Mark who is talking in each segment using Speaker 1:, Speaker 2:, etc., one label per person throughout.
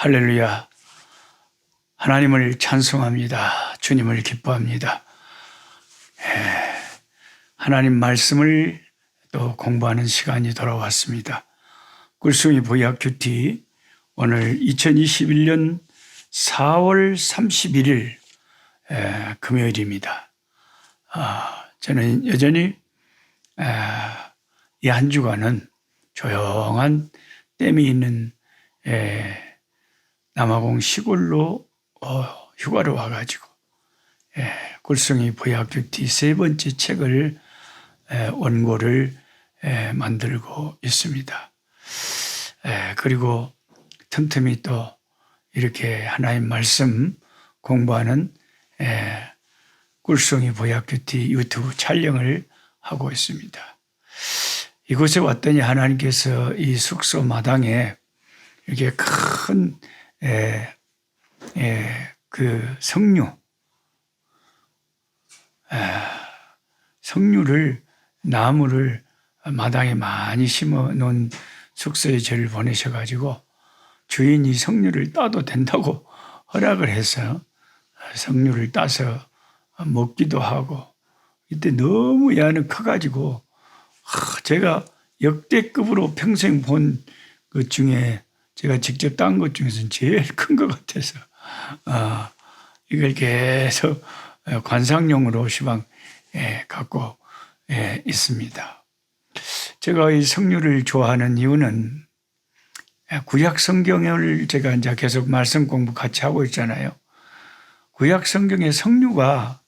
Speaker 1: 할렐루야. 하나님을 찬송합니다. 주님을 기뻐합니다. 하나님 말씀을 또 공부하는 시간이 돌아왔습니다. 꿀송이 보약 큐티 오늘 2021년 4월 31일 금요일입니다. 저는 여전히 이 한 주간은 조용한 댐이 있는 남아공 시골로 휴가를 와가지고 꿀송이 보약 큐티 세 번째 책을 원고를 만들고 있습니다. 그리고 틈틈이 또 이렇게 하나님 말씀 공부하는 꿀송이 보약 큐티 유튜브 촬영을 하고 있습니다. 이곳에 왔더니 하나님께서 이 숙소 마당에 이렇게 큰 그 석류를 나무를 마당에 많이 심어 놓은 숙소에 저를 보내셔가지고 주인이 석류를 따도 된다고 허락을 해서 석류를 따서 먹기도 하고, 이때 너무 야는 커가지고 제가 역대급으로 평생 본 것 중에 제가 직접 딴 것 중에서는 제일 큰 것 같아서 이걸 계속 관상용으로 시방 갖고 있습니다. 제가 이 석류를 좋아하는 이유는 구약 성경을 제가 이제 계속 말씀 공부 같이 하고 있잖아요. 구약 성경의 석류가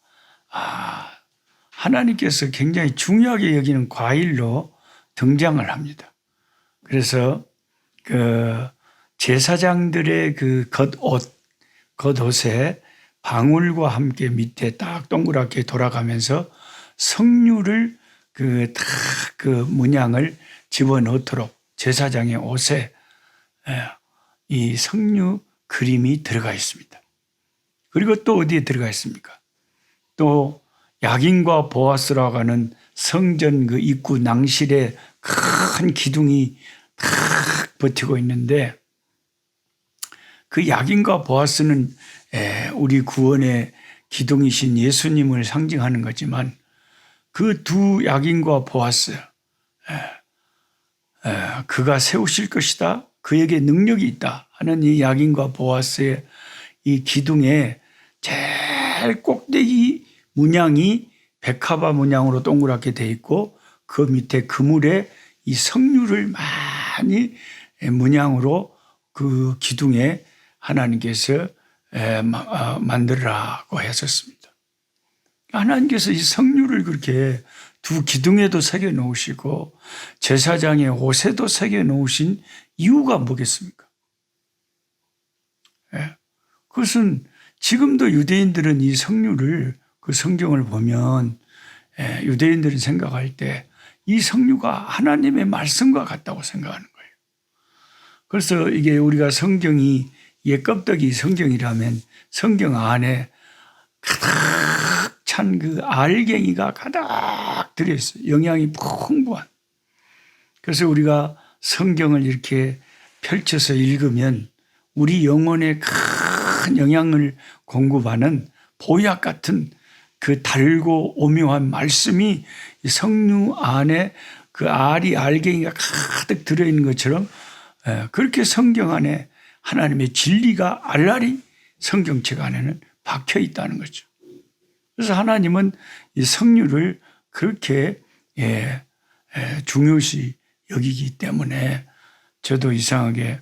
Speaker 1: 하나님께서 굉장히 중요하게 여기는 과일로 등장을 합니다. 그래서 그 제사장들의 그 겉옷에 방울과 함께 밑에 딱 동그랗게 돌아가면서 석류를 그 문양을 집어넣도록 제사장의 옷에 이 석류 그림이 들어가 있습니다. 그리고 또 어디에 들어가 있습니까? 또 야긴과 보아스라고 하는 성전 그 입구 낭실에 큰 기둥이 탁 버티고 있는데, 그 야긴과 보아스는 우리 구원의 기둥이신 예수님을 상징하는 거지만, 그 두 야긴과 보아스, 그가 세우실 것이다, 그에게 능력이 있다 하는 이 야긴과 보아스의 이 기둥에 제일 꼭대기 문양이 백합화 문양으로 동그랗게 되어 있고, 그 밑에 그물에 이 석류를 많이 문양으로 그 기둥에 하나님께서 만들라고 하셨습니다. 하나님께서 이 석류를 그렇게 두 기둥에도 새겨 놓으시고 제사장의 옷에도 새겨 놓으신 이유가 뭐겠습니까? 그것은 지금도 유대인들은 이 석류를, 그 성경을 보면 유대인들은 생각할 때 이 석류가 하나님의 말씀과 같다고 생각하는 거예요. 그래서 이게 우리가 성경이 옛껍데기 성경이라면 성경 안에 가득 찬 그 알갱이가 가득 들어있어요. 영양이 풍부한. 그래서 우리가 성경을 이렇게 펼쳐서 읽으면 우리 영혼에 큰 영향을 공급하는 보약 같은 그 달고 오묘한 말씀이 석류 안에 그 알갱이가 가득 들어있는 것처럼 그렇게 성경 안에 하나님의 진리가 알알이 성경책 안에는 박혀 있다는 거죠. 그래서 하나님은 이 석류를 그렇게 중요시 여기기 때문에 저도 이상하게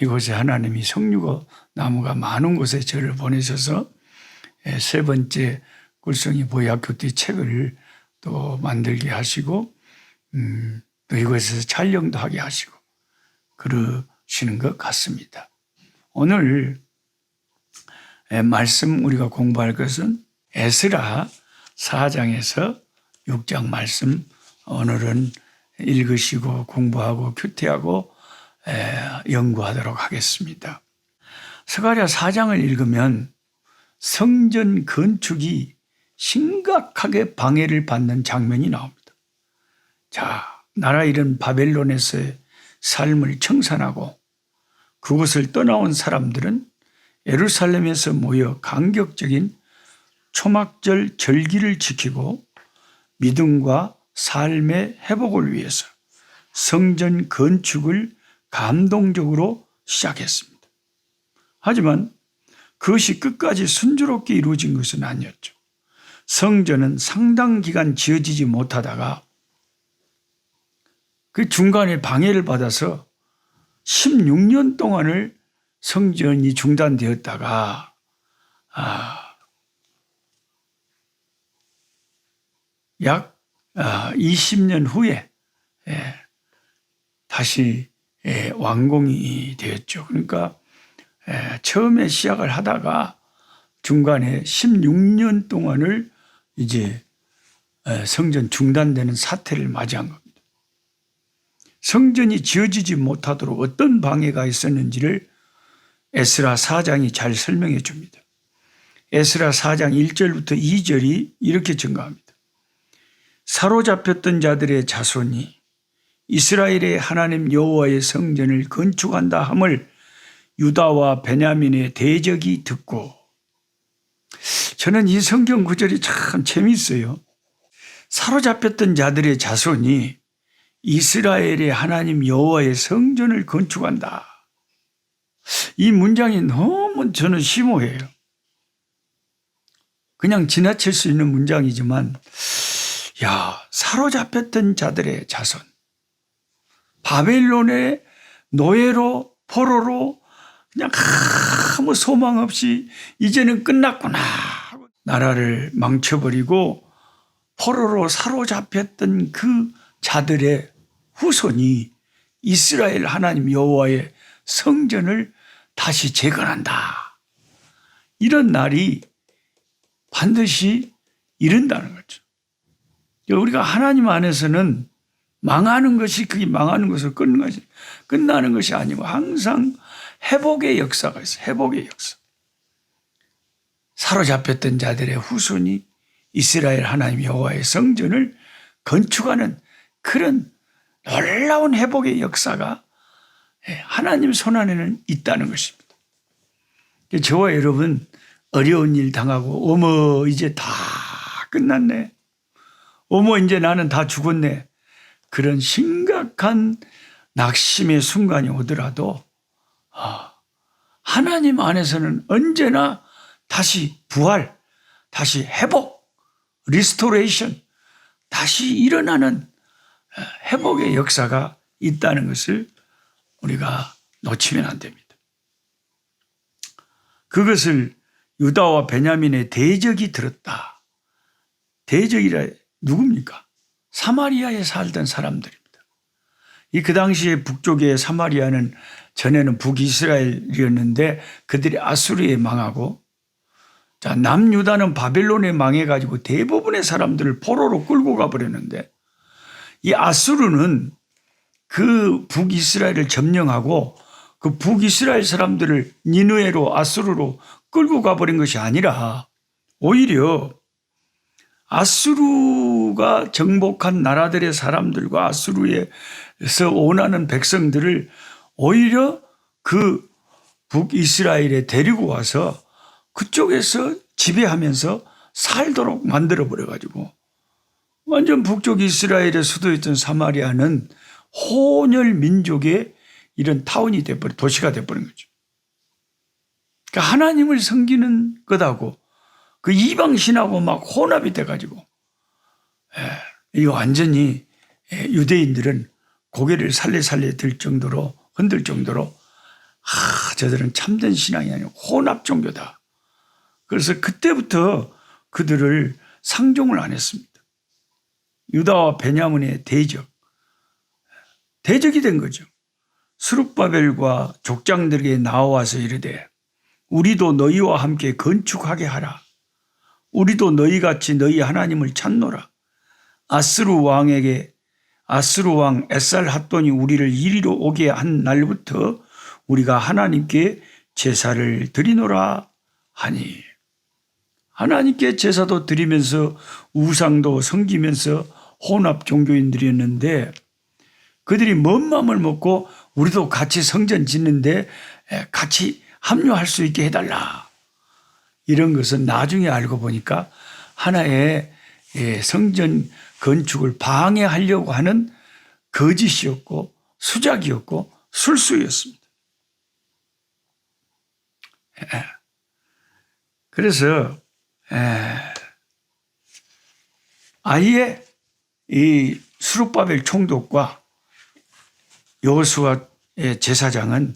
Speaker 1: 이곳에 하나님이 석류 나무가 많은 곳에 저를 보내셔서 세 번째 꿀송이 보약 큐티 책을 또 만들게 하시고 또 이곳에서 촬영도 하게 하시고 그러시는 것 같습니다. 오늘 말씀 우리가 공부할 것은 에스라 4장에서 6장 말씀 오늘은 읽으시고 공부하고 큐티하고 연구하도록 하겠습니다. 스가랴 4장을 읽으면 성전 건축이 심각하게 방해를 받는 장면이 나옵니다. 자, 나라 이름 바벨론에서의 삶을 청산하고 그곳을 떠나온 사람들은 예루살렘에서 모여 감격적인 초막절 절기를 지키고 믿음과 삶의 회복을 위해서 성전 건축을 감동적으로 시작했습니다. 하지만 그것이 끝까지 순조롭게 이루어진 것은 아니었죠. 성전은 상당 기간 지어지지 못하다가 그 중간에 방해를 받아서 16년 동안을 성전이 중단되었다가 약 20년 후에 다시 완공이 되었죠. 그러니까 처음에 시작을 하다가 중간에 16년 동안을 이제 성전 중단되는 사태를 맞이한 겁니다. 성전이 지어지지 못하도록 어떤 방해가 있었는지를 에스라 4장이 잘 설명해 줍니다. 에스라 4장 1절부터 2절이 이렇게 증가합니다. 사로잡혔던 자들의 자손이 이스라엘의 하나님 여호와의 성전을 건축한다 함을 유다와 베냐민의 대적이 듣고, 저는 이 성경 구절이 참 재미있어요. 사로잡혔던 자들의 자손이 이스라엘의 하나님 여호와의 성전을 건축한다. 이 문장이 너무 저는 심오해요. 그냥 지나칠 수 있는 문장이지만, 사로잡혔던 자들의 자손, 바벨론의 노예로 포로로 그냥 아무 소망 없이 이제는 끝났구나, 나라를 망쳐버리고 포로로 사로잡혔던 그 자들의 후손이 이스라엘 하나님 여호와의 성전을 다시 재건한다. 이런 날이 반드시 이른다는 거죠. 우리가 하나님 안에서는 망하는 것이 그게 망하는 것으로 끝나는 것이 아니고 항상 회복의 역사가 있어요. 회복의 역사. 사로잡혔던 자들의 후손이 이스라엘 하나님 여호와의 성전을 건축하는 그런 놀라운 회복의 역사가 하나님 손안에는 있다는 것입니다. 저와 여러분 어려운 일 당하고 어머 이제 다 끝났네. 어머 이제 나는 다 죽었네. 그런 심각한 낙심의 순간이 오더라도 하나님 안에서는 언제나 다시 부활, 다시 회복, 리스토레이션, 다시 일어나는 회복의 역사가 있다는 것을 우리가 놓치면 안 됩니다. 그것을 유다와 베냐민의 대적이 들었다. 대적이라 누굽니까? 사마리아에 살던 사람들입니다. 그 당시에 북쪽의 사마리아는 전에는 북이스라엘이었는데 그들이 아수르에 망하고, 남유다는 바벨론에 망해가지고 대부분의 사람들을 포로로 끌고 가버렸는데, 이 아수르는 그 북이스라엘을 점령하고 그 북이스라엘 사람들을 니느웨로 아수르로 끌고 가버린 것이 아니라 오히려 아수르가 정복한 나라들의 사람들과 아수르에서 원하는 백성들을 오히려 그 북이스라엘에 데리고 와서 그쪽에서 지배하면서 살도록 만들어버려가지고 완전 북쪽 이스라엘의 수도였던 사마리아는 혼혈 민족의 이런 타운이 돼버린, 도시가 돼버린 거죠. 그러니까 하나님을 섬기는 것하고 그 이방신하고 막 혼합이 돼가지고, 이 완전히 유대인들은 고개를 살레살레 들 정도로, 흔들 정도로, 저들은 참된 신앙이 아니고 혼합 종교다. 그래서 그때부터 그들을 상종을 안 했습니다. 유다와 베냐민의 대적이 된 거죠. 스룹바벨과 족장들에게 나와서 이르되 우리도 너희와 함께 건축하게 하라. 우리도 너희같이 너희 하나님을 찾노라. 아스루 왕 에살핫돈이 우리를 이리로 오게 한 날부터 우리가 하나님께 제사를 드리노라 하니, 하나님께 제사도 드리면서 우상도 섬기면서 혼합 종교인들이었는데 그들이 뭔 마음을 먹고 우리도 같이 성전 짓는데 같이 합류할 수 있게 해달라. 이런 것은 나중에 알고 보니까 하나의 성전 건축을 방해하려고 하는 거짓이었고 수작이었고 술수였습니다. 그래서 아예 이 스룹바벨 총독과 여호수아의 제사장은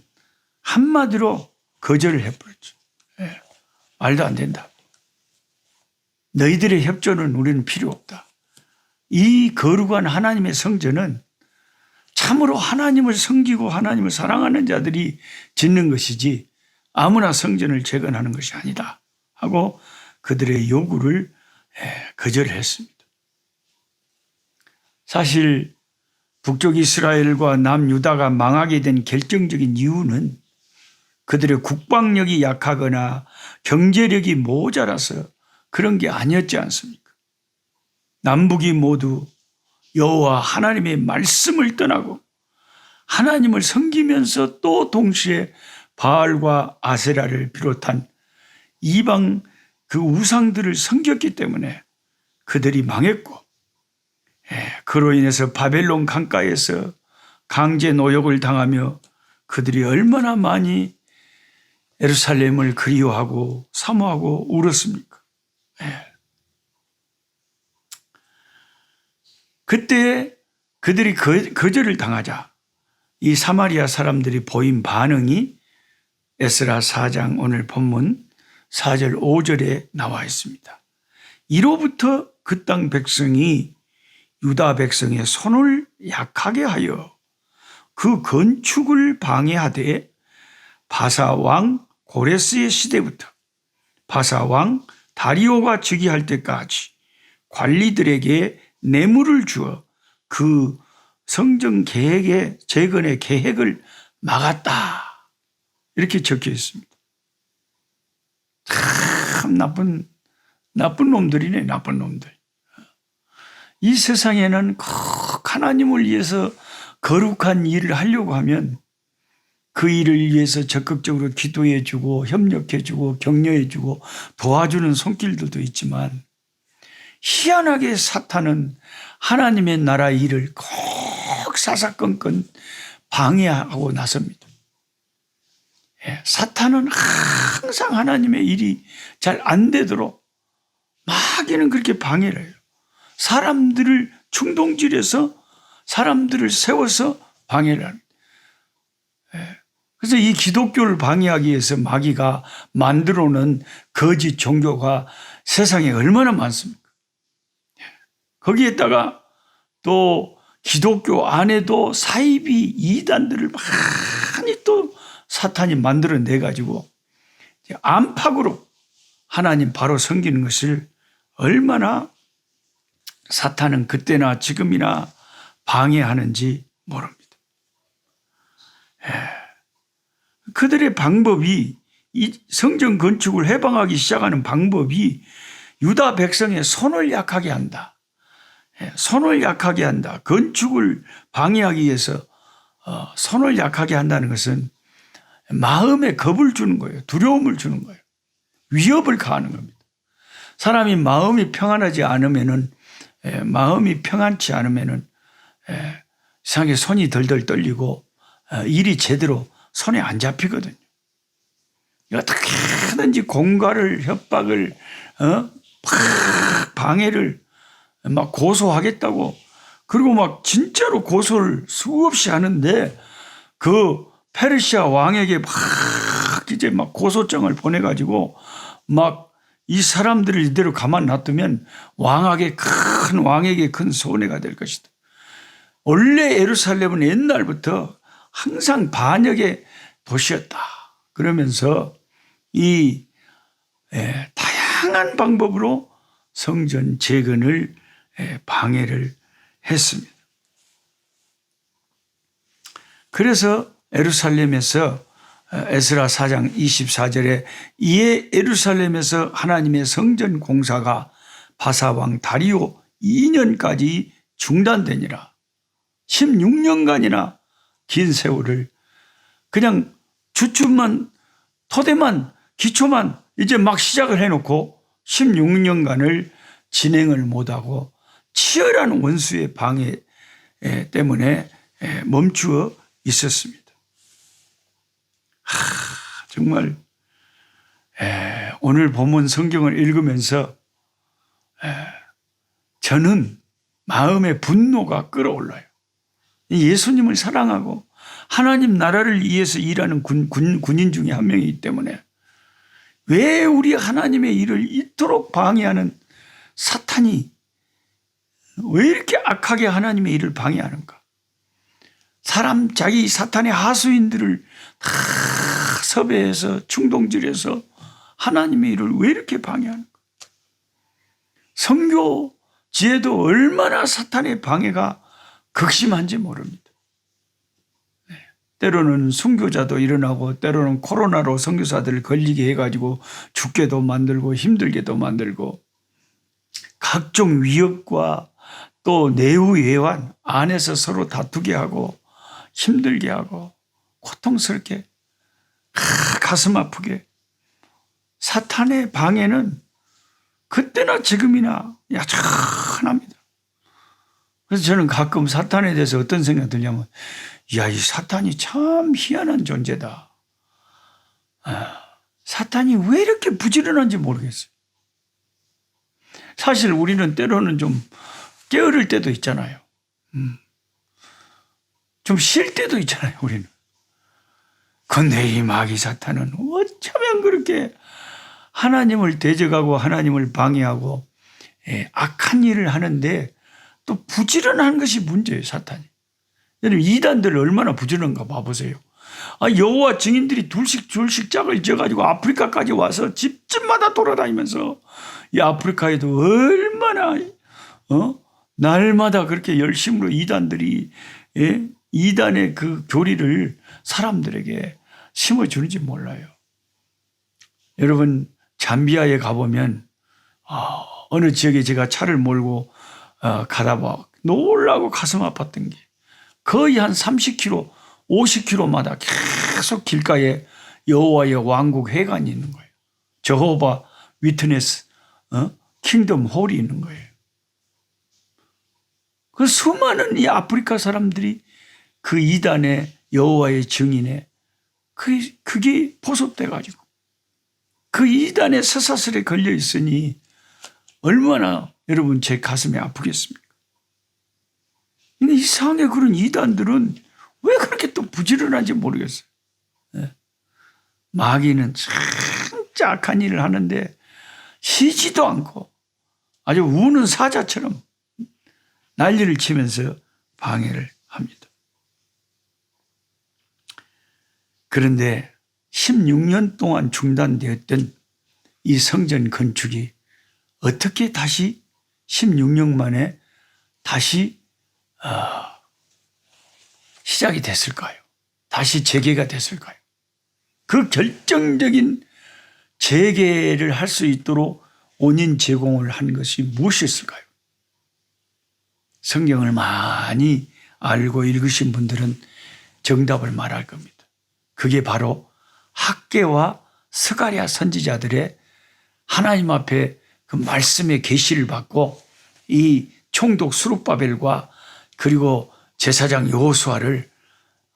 Speaker 1: 한마디로 거절을 해버렸죠. 말도 안 된다. 너희들의 협조는 우리는 필요 없다. 이 거룩한 하나님의 성전은 참으로 하나님을 섬기고 하나님을 사랑하는 자들이 짓는 것이지 아무나 성전을 재건하는 것이 아니다 하고 그들의 요구를 거절했습니다. 사실 북쪽 이스라엘과 남유다가 망하게 된 결정적인 이유는 그들의 국방력이 약하거나 경제력이 모자라서 그런 게 아니었지 않습니까? 남북이 모두 여호와 하나님의 말씀을 떠나고 하나님을 섬기면서 또 동시에 바알과 아세라를 비롯한 이방 그 우상들을 섬겼기 때문에 그들이 망했고, 그로 인해서 바벨론 강가에서 강제 노역을 당하며 그들이 얼마나 많이 예루살렘을 그리워하고 사모하고 울었습니까? 그때 그들이 거절을 당하자 이 사마리아 사람들이 보인 반응이 에스라 4장 오늘 본문 4절 5절에 나와 있습니다. 이로부터 그 땅 백성이 유다 백성의 손을 약하게 하여 그 건축을 방해하되 바사 왕 고레스의 시대부터 바사 왕 다리오가 즉위할 때까지 관리들에게 뇌물을 주어 그 성전 계획의 재건의 계획을 막았다. 이렇게 적혀 있습니다. 참 나쁜 놈들이네, 나쁜 놈들. 이 세상에는 꼭 하나님을 위해서 거룩한 일을 하려고 하면 그 일을 위해서 적극적으로 기도해주고 협력해주고 격려해주고 도와주는 손길들도 있지만 희한하게 사탄은 하나님의 나라 일을 꼭 사사건건 방해하고 나섭니다. 사탄은 항상 하나님의 일이 잘 안 되도록 마귀는 그렇게 방해를 해요. 사람들을 충동질해서 사람들을 세워서 방해를 합니다. 그래서 이 기독교를 방해하기 위해서 마귀가 만들어 놓은 거짓 종교가 세상에 얼마나 많습니까? 거기에다가 또 기독교 안에도 사이비 이단들을 많이 또 사탄이 만들어내 가지고 안팎으로 하나님 바로 섬기는 것을 얼마나 사탄은 그때나 지금이나 방해하는지 모릅니다. 그들의 방법이 이 성전 건축을 해방하기 시작하는 방법이 유다 백성의 손을 약하게 한다. 손을 약하게 한다. 건축을 방해하기 위해서 손을 약하게 한다는 것은 마음에 겁을 주는 거예요. 두려움을 주는 거예요. 위협을 가하는 겁니다. 사람이 마음이 평안하지 않으면은 마음이 평안치 않으면은 이상하게 손이 덜덜 떨리고 일이 제대로 손에 안 잡히거든요. 어떻게 하든지 공갈을 협박을 방해를 막 고소하겠다고 그리고 막 진짜로 고소를 수없이 하는데 그 페르시아 왕에게 막 이제 막 고소장을 보내가지고 막 이 사람들을 이대로 가만 놔두면 왕에게 큰 손해가 될 것이다. 원래 예루살렘은 옛날부터 항상 반역의 도시였다. 그러면서 이 다양한 방법으로 성전 재건을 방해를 했습니다. 그래서 예루살렘에서 에스라 4장 24절에 이에 예루살렘에서 하나님의 성전 공사가 바사왕 다리오 2년까지 중단되니라. 16년간이나 긴 세월을 그냥 주춤만, 토대만, 기초만 이제 막 시작을 해놓고 16년간을 진행을 못하고 치열한 원수의 방해 때문에 멈추어 있었습니다. 정말 오늘 본문 성경을 읽으면서 저는 마음의 분노가 끓어올라요. 예수님을 사랑하고 하나님 나라를 위해서 일하는 군인 중에 한 명이기 때문에 왜 우리 하나님의 일을 이토록 방해하는 사탄이 왜 이렇게 악하게 하나님의 일을 방해하는가? 자기 사탄의 하수인들을 다 섭외해서 충동질해서 하나님의 일을 왜 이렇게 방해하는가? 선교지에도 얼마나 사탄의 방해가 극심한지 모릅니다. 때로는 순교자도 일어나고 때로는 코로나로 선교사들을 걸리게 해가지고 죽게도 만들고 힘들게도 만들고 각종 위협과 또 내후외환 안에서 서로 다투게 하고 힘들게 하고 고통스럽게 가슴 아프게 사탄의 방해는 그때나 지금이나 야천합니다. 그래서 저는 가끔 사탄에 대해서 어떤 생각이 드냐면 야, 이 사탄이 참 희한한 존재다. 사탄이 왜 이렇게 부지런한지 모르겠어요. 사실 우리는 때로는 좀 게으를 때도 있잖아요. 좀 쉴 때도 있잖아요, 우리는. 근데 이 마귀 사탄은 어쩌면 그렇게 하나님을 대적하고 하나님을 방해하고 악한 일을 하는데 또 부지런한 것이 문제예요, 사탄이. 여러분, 이단들 얼마나 부지런한가 봐보세요. 여호와 증인들이 둘씩 짝을 지어가지고 아프리카까지 와서 집집마다 돌아다니면서 이 아프리카에도 얼마나 날마다 그렇게 열심으로 이단들이 이단의 그 교리를 사람들에게 심어주는지 몰라요. 여러분, 잠비아에 가보면 어느 지역에 제가 차를 몰고 가다 봐 놀라고 가슴 아팠던 게 거의 한 30km, 50km마다 계속 길가에 여호와의 왕국 회관이 있는 거예요. 저호바 위트네스 킹덤 홀이 있는 거예요. 그 수많은 이 아프리카 사람들이 그 이단의 여호와의 증인에 그게 포섭돼 가지고 그 이단의 쇠사슬에 걸려 있으니 얼마나 여러분 제 가슴이 아프겠습니까? 근데 이상하게 그런 이단들은 왜 그렇게 또 부지런한지 모르겠어요. 마귀는 진짜 악한 일을 하는데 쉬지도 않고 아주 우는 사자처럼 난리를 치면서 방해를 합니다. 그런데 16년 동안 중단되었던 이 성전 건축이 어떻게 다시 16년 만에 다시 시작이 됐을까요? 다시 재개가 됐을까요? 그 결정적인 재개를 할 수 있도록 원인 제공을 한 것이 무엇이었을까요? 성경을 많이 알고 읽으신 분들은 정답을 말할 겁니다. 그게 바로 학개와 스가랴 선지자들의 하나님 앞에 그 말씀의 계시를 받고 이 총독 스룹바벨과 그리고 제사장 여호수아를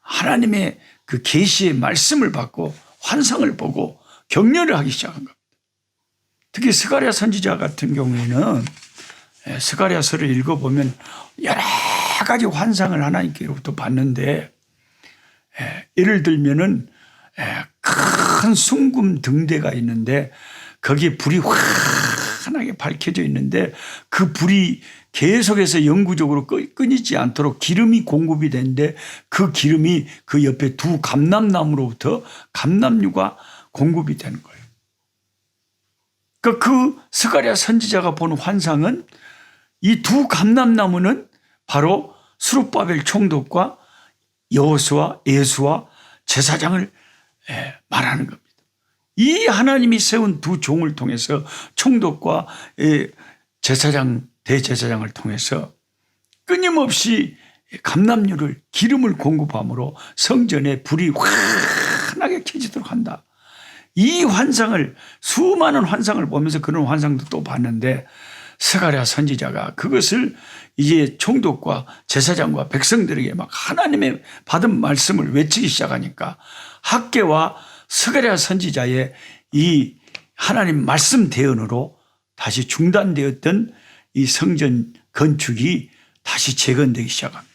Speaker 1: 하나님의 그 계시의 말씀을 받고 환상을 보고 격려를 하기 시작한 겁니다. 특히 스가랴 선지자 같은 경우에는 스가랴서를 읽어보면 여러 가지 환상을 하나님께로부터 받는데 예를 들면은 큰 숭금 등대가 있는데 거기에 불이 환하게 밝혀져 있는데 그 불이 계속해서 영구적으로 끊이지 않도록 기름이 공급이 되는데 그 기름이 그 옆에 두 감람나무로부터 감람류가 공급이 되는 거예요. 그 스가랴 선지자가 본 환상은 이 두 감람나무는 바로 스룹바벨 총독과 여호수아, 예수와 제사장을 말하는 겁니다. 이 하나님이 세운 두 종을 통해서 총독과 제사장, 대제사장을 통해서 끊임없이 감람유를 기름을 공급함으로 성전에 불이 환하게 켜지도록 한다. 이 환상을 수많은 환상을 보면서 그런 환상도 또 봤는데 스가랴 선지자가 그것을 이제 총독과 제사장과 백성들에게 막 하나님의 받은 말씀을 외치기 시작하니까 학개와 스가랴 선지자의 이 하나님 말씀 대언으로 다시 중단되었던 이 성전 건축이 다시 재건되기 시작합니다.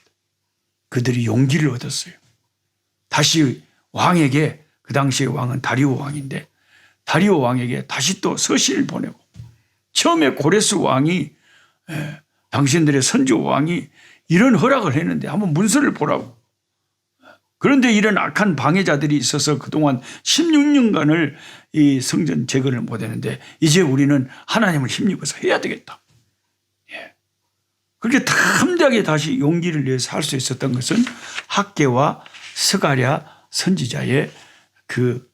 Speaker 1: 그들이 용기를 얻었어요. 다시 왕에게, 그 당시의 왕은 다리오 왕인데 다리오 왕에게 다시 또 서신을 보내고, 처음에 고레스 왕이 당신들의 선조 왕이 이런 허락을 했는데 한번 문서를 보라고. 그런데 이런 악한 방해자들이 있어서 그동안 16년간을 이 성전 재건을 못했는데 이제 우리는 하나님을 힘입어서 해야 되겠다. 그렇게 담대하게 다시 용기를 내서 할 수 있었던 것은 학개와 스가랴 선지자의 그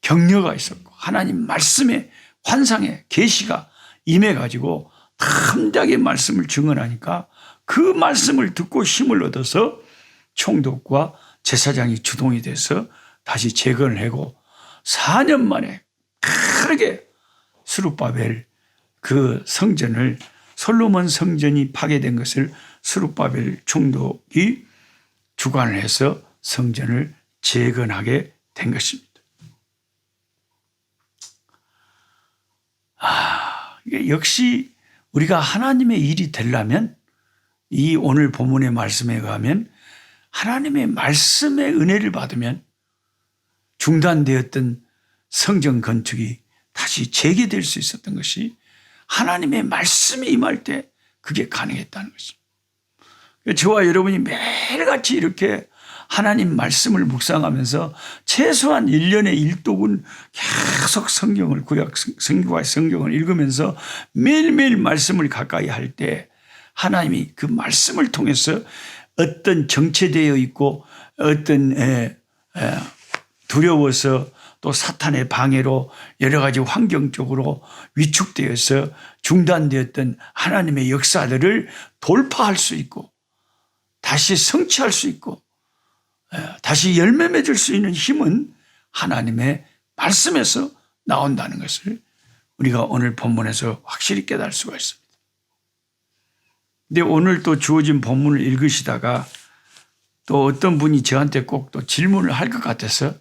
Speaker 1: 격려가 있었고 하나님 말씀의 환상의 계시가 임해가지고 담대하게 말씀을 증언하니까 그 말씀을 듣고 힘을 얻어서 총독과 제사장이 주동이 돼서 다시 재건을 하고 4년 만에 크게 스룹바벨 그 성전을, 솔로몬 성전이 파괴된 것을 스룹바벨 총독이 주관을 해서 성전을 재건하게 된 것입니다. 이게 역시 우리가 하나님의 일이 되려면 이 오늘 본문의 말씀에 의하면 하나님의 말씀의 은혜를 받으면 중단되었던 성전 건축이 다시 재개될 수 있었던 것이 하나님의 말씀이 임할 때 그게 가능했다는 것입니다. 저와 여러분이 매일같이 이렇게 하나님 말씀을 묵상하면서 최소한 1년에 1독은 계속 성경을, 구약 성경과 성경을 읽으면서 매일매일 말씀을 가까이 할 때 하나님이 그 말씀을 통해서 어떤 정체되어 있고 어떤 두려워서 또 사탄의 방해로 여러 가지 환경적으로 위축되어서 중단되었던 하나님의 역사들을 돌파할 수 있고 다시 성취할 수 있고 다시 열매 맺을 수 있는 힘은 하나님의 말씀에서 나온다는 것을 우리가 오늘 본문에서 확실히 깨달을 수가 있습니다. 근데 오늘 또 주어진 본문을 읽으시다가 또 어떤 분이 저한테 꼭 또 질문을 할 것 같아서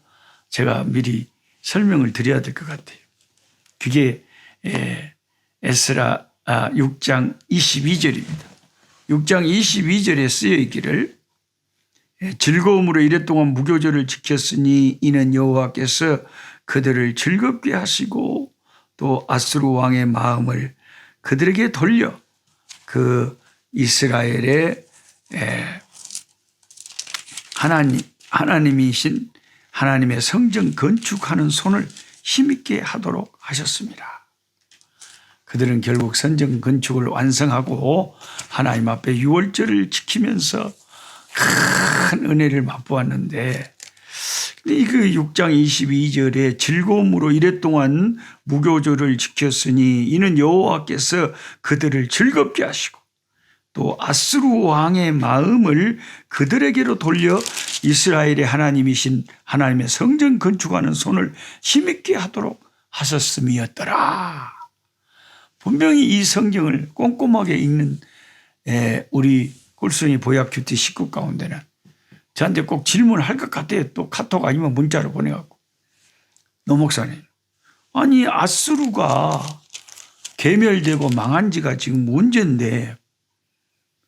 Speaker 1: 제가 미리 설명을 드려야 될 것 같아요. 그게 에스라 6장 22절입니다. 6장 22절에 쓰여 있기를 즐거움으로 이랫동안 무교절을 지켰으니 이는 여호와께서 그들을 즐겁게 하시고 또 아수르 왕의 마음을 그들에게 돌려 그 이스라엘의 하나님이신 하나님의 성전 건축하는 손을 힘있게 하도록 하셨습니다. 그들은 결국 성전 건축을 완성하고 하나님 앞에 유월절을 지키면서 큰 은혜를 맛보았는데 그 6장 22절에 즐거움으로 이랫동안 무교절을 지켰으니 이는 여호와께서 그들을 즐겁게 하시고 또 아수르 왕의 마음을 그들에게로 돌려 이스라엘의 하나님이신 하나님의 성전 건축하는 손을 힘있게 하도록 하셨음이었더라. 분명히 이 성경을 꼼꼼하게 읽는 우리 꿀순이 보약 큐티 식구 가운데는 저한테 꼭 질문을 할 것 같아요. 또 카톡 아니면 문자로 보내갖고. 노 목사님, 아니 아수르가 괴멸되고 망한 지가 지금 언젠데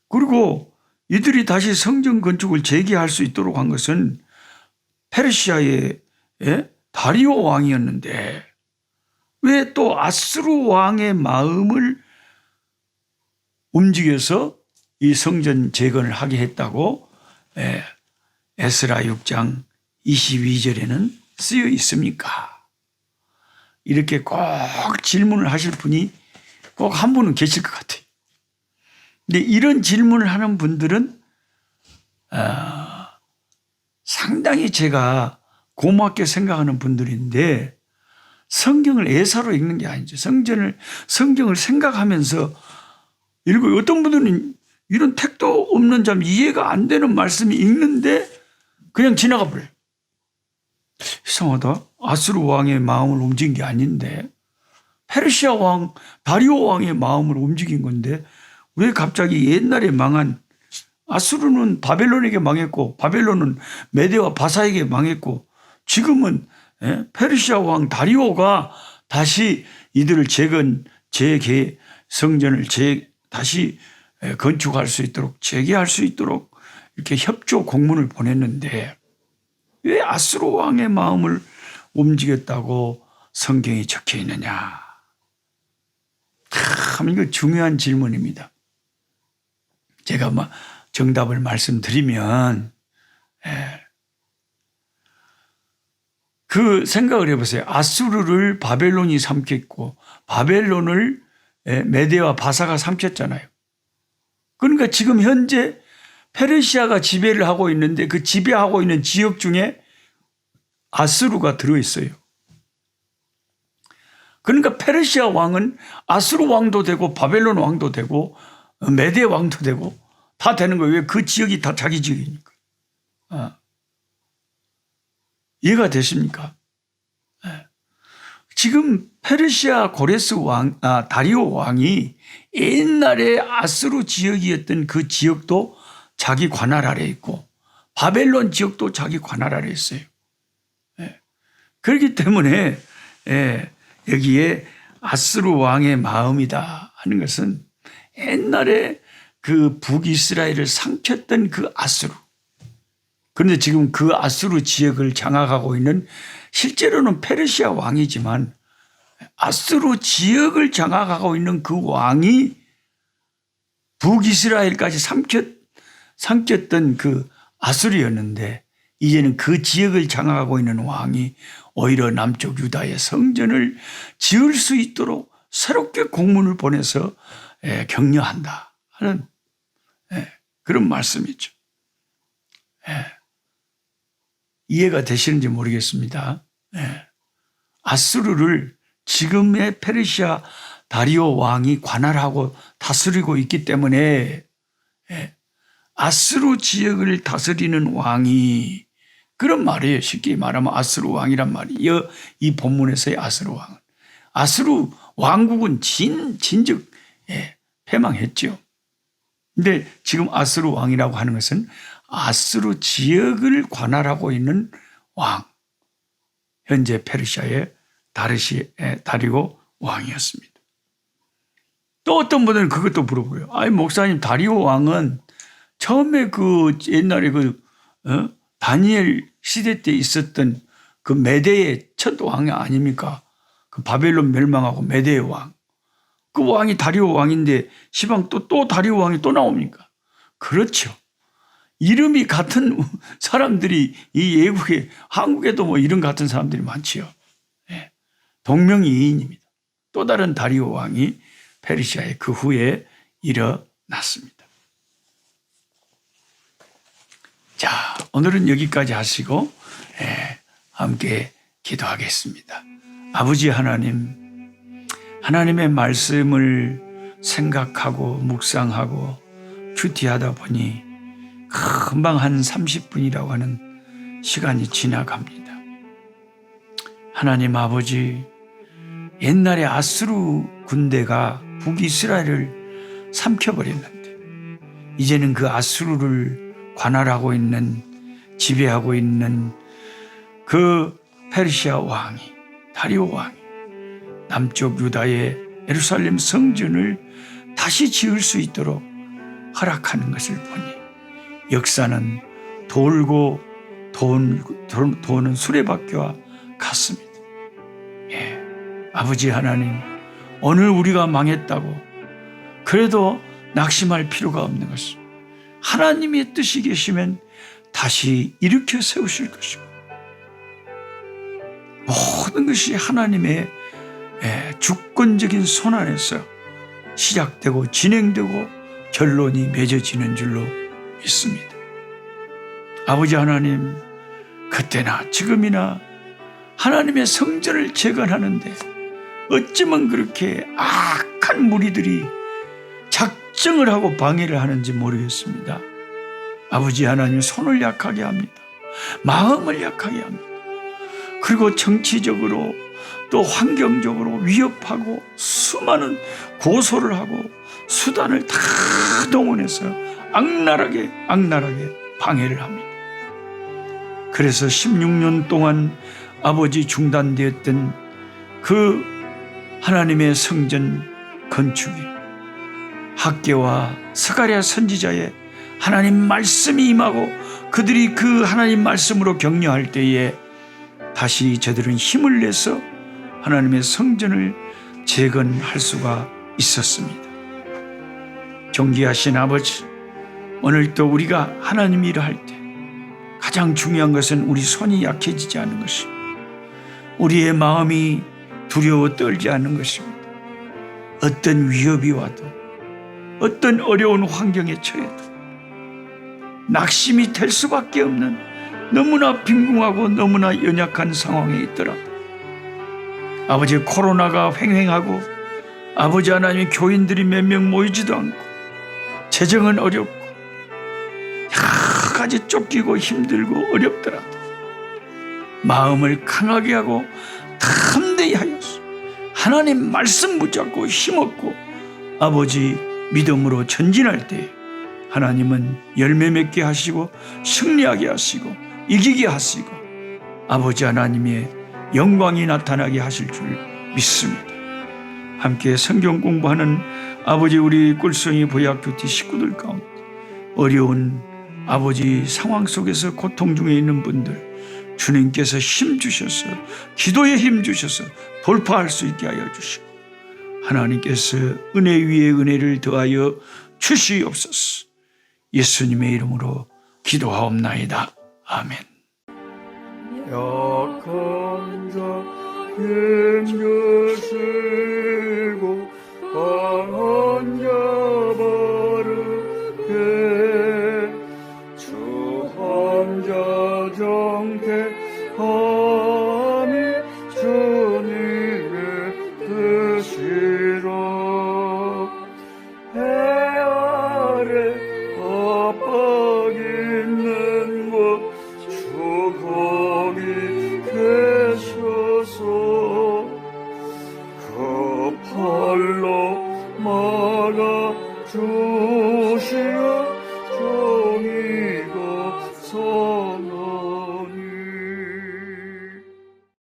Speaker 1: 그리고 이들이 다시 성전 건축을 재개할 수 있도록 한 것은 페르시아의 다리오 왕이었는데 왜 또 아수르 왕의 마음을 움직여서 이 성전 재건을 하게 했다고 에스라 6장 22절에는 쓰여 있습니까? 이렇게 꼭 질문을 하실 분이 꼭 한 분은 계실 것 같아요. 근데 이런 질문을 하는 분들은 상당히 제가 고맙게 생각하는 분들인데 성경을 애사로 읽는 게 아니죠. 성경을 생각하면서 읽고 어떤 분들은 이런 택도 없는 참 이해가 안 되는 말씀이 읽는데 그냥 지나가 버려요. 이상하다. 아수르 왕의 마음을 움직인 게 아닌데 페르시아 왕 다리오 왕의 마음을 움직인 건데 왜 갑자기 옛날에 망한 아수르는 바벨론에게 망했고 바벨론은 메대와 바사에게 망했고 지금은 페르시아 왕 다리오가 다시 이들을 성전을 다시 건축할 수 있도록 재개할 수 있도록 이렇게 협조 공문을 보냈는데 왜 아수르 왕의 마음을 움직였다고 성경이 적혀 있느냐? 참 이거 중요한 질문입니다. 제가 정답을 말씀드리면 그 생각을 해보세요. 아수르를 바벨론이 삼켰고 바벨론을 메대와 바사가 삼켰잖아요. 그러니까 지금 현재 페르시아가 지배를 하고 있는데 그 지배하고 있는 지역 중에 아수르가 들어있어요. 그러니까 페르시아 왕은 아수르 왕도 되고 바벨론 왕도 되고 메대 왕도 되고 다 되는 거예요. 왜? 그 지역이 다 자기 지역이니까. 이해가 되십니까? 지금 페르시아 고레스 왕, 다리오 왕이 옛날에 아수르 지역이었던 그 지역도 자기 관할 아래 있고 바벨론 지역도 자기 관할 아래 있어요. 그렇기 때문에 여기에 아수르 왕의 마음이다 하는 것은 옛날에 그 북이스라엘을 삼켰던 그 아수르. 그런데 지금 그 아수르 지역을 장악하고 있는 실제로는 페르시아 왕이지만 아수르 지역을 장악하고 있는 그 왕이 북이스라엘까지 삼켰던 그 아수르였는데 이제는 그 지역을 장악하고 있는 왕이 오히려 남쪽 유다의 성전을 지을 수 있도록 새롭게 공문을 보내서 격려한다 하는 그런 말씀이죠. 이해가 되시는지 모르겠습니다. 아수르를 지금의 페르시아 다리오 왕이 관할하고 다스리고 있기 때문에 아수르 지역을 다스리는 왕이 그런 말이에요. 쉽게 말하면 아수르 왕이란 말이에요. 이 본문에서의 아수르 왕은. 아수르 왕국은 진즉 패망했죠. 근데 지금 아수르 왕이라고 하는 것은 아수르 지역을 관할하고 있는 왕. 현재 페르시아의 다리오 왕이었습니다. 또 어떤 분들은 그것도 물어보고요. 아니, 목사님, 다리오 왕은 처음에 그 옛날에 다니엘 시대 때 있었던 그 메대의 첫 왕이 아닙니까? 그 바벨론 멸망하고 메대의 왕. 그 왕이 다리오 왕인데 시방 또 다리오 왕이 또 나옵니까? 그렇죠. 이름이 같은 사람들이 이 예국에, 한국에도 뭐 이름 같은 사람들이 많지요. 동명이인입니다. 또 다른 다리오 왕이 페르시아에 그 후에 일어났습니다. 자, 오늘은 여기까지 하시고 함께 기도하겠습니다. 아버지 하나님, 하나님의 말씀을 생각하고 묵상하고 큐티하다 보니 금방 한 30분이라고 하는 시간이 지나갑니다. 하나님 아버지, 옛날에 아수르 군대가 북이스라엘을 삼켜버렸는데 이제는 그 아수르를 관할하고 있는, 지배하고 있는 그 페르시아 왕이, 다리오 왕이 남쪽 유다의 예루살렘 성전을 다시 지을 수 있도록 허락하는 것을 보니 역사는 돌고 도는 수레바퀴와 같습니다. 아버지 하나님, 오늘 우리가 망했다고 그래도 낙심할 필요가 없는 것을 하나님의 뜻이 계시면 다시 일으켜 세우실 것이고 모든 것이 하나님의 주권적인 손 안에서 시작되고 진행되고 결론이 맺어지는 줄로 믿습니다. 아버지 하나님, 그때나 지금이나 하나님의 성전을 재건하는데 어쩌면 그렇게 악한 무리들이 결정을 하고 방해를 하는지 모르겠습니다. 아버지 하나님 손을 약하게 합니다. 마음을 약하게 합니다. 그리고 정치적으로 또 환경적으로 위협하고 수많은 고소를 하고 수단을 다 동원해서 악랄하게 방해를 합니다. 그래서 16년 동안 아버지 중단되었던 그 하나님의 성전 건축이 학개와 스가랴 선지자의 하나님 말씀이 임하고 그들이 그 하나님 말씀으로 격려할 때에 다시 저들은 힘을 내서 하나님의 성전을 재건할 수가 있었습니다. 존귀하신 아버지, 오늘도 우리가 하나님 일을 할 때 가장 중요한 것은 우리 손이 약해지지 않는 것입니다. 우리의 마음이 두려워 떨지 않는 것입니다. 어떤 위협이 와도 어떤 어려운 환경에 처해도 낙심이 될 수밖에 없는 너무나 빈궁하고 너무나 연약한 상황에 있더라도 아버지 코로나가 횡행하고 아버지 하나님 교인들이 몇 명 모이지도 않고 재정은 어렵고 여러 가지 쫓기고 힘들고 어렵더라도 마음을 강하게 하고 담대히 하여서 하나님 말씀 붙잡고 힘없고 아버지 믿음으로 전진할 때 하나님은 열매 맺게 하시고 승리하게 하시고 이기게 하시고 아버지 하나님의 영광이 나타나게 하실 줄 믿습니다. 함께 성경 공부하는 아버지 우리 꿀송이 보약교티 식구들 가운데 어려운 아버지 상황 속에서 고통 중에 있는 분들 주님께서 힘 주셔서 기도에 힘 주셔서 돌파할 수 있게 하여 주시고 하나님께서 은혜 위에 은혜를 더하여 주시옵소서. 예수님의 이름으로 기도하옵나이다. 아멘.
Speaker 2: 약한 자 힘주시고 강한 자 바르게 주한 자 정택함이 주님의 뜻이라. 해 아래 압박 있는 곳 주 거기 계셔서 그 팔로 막아 주시어 정의가 선하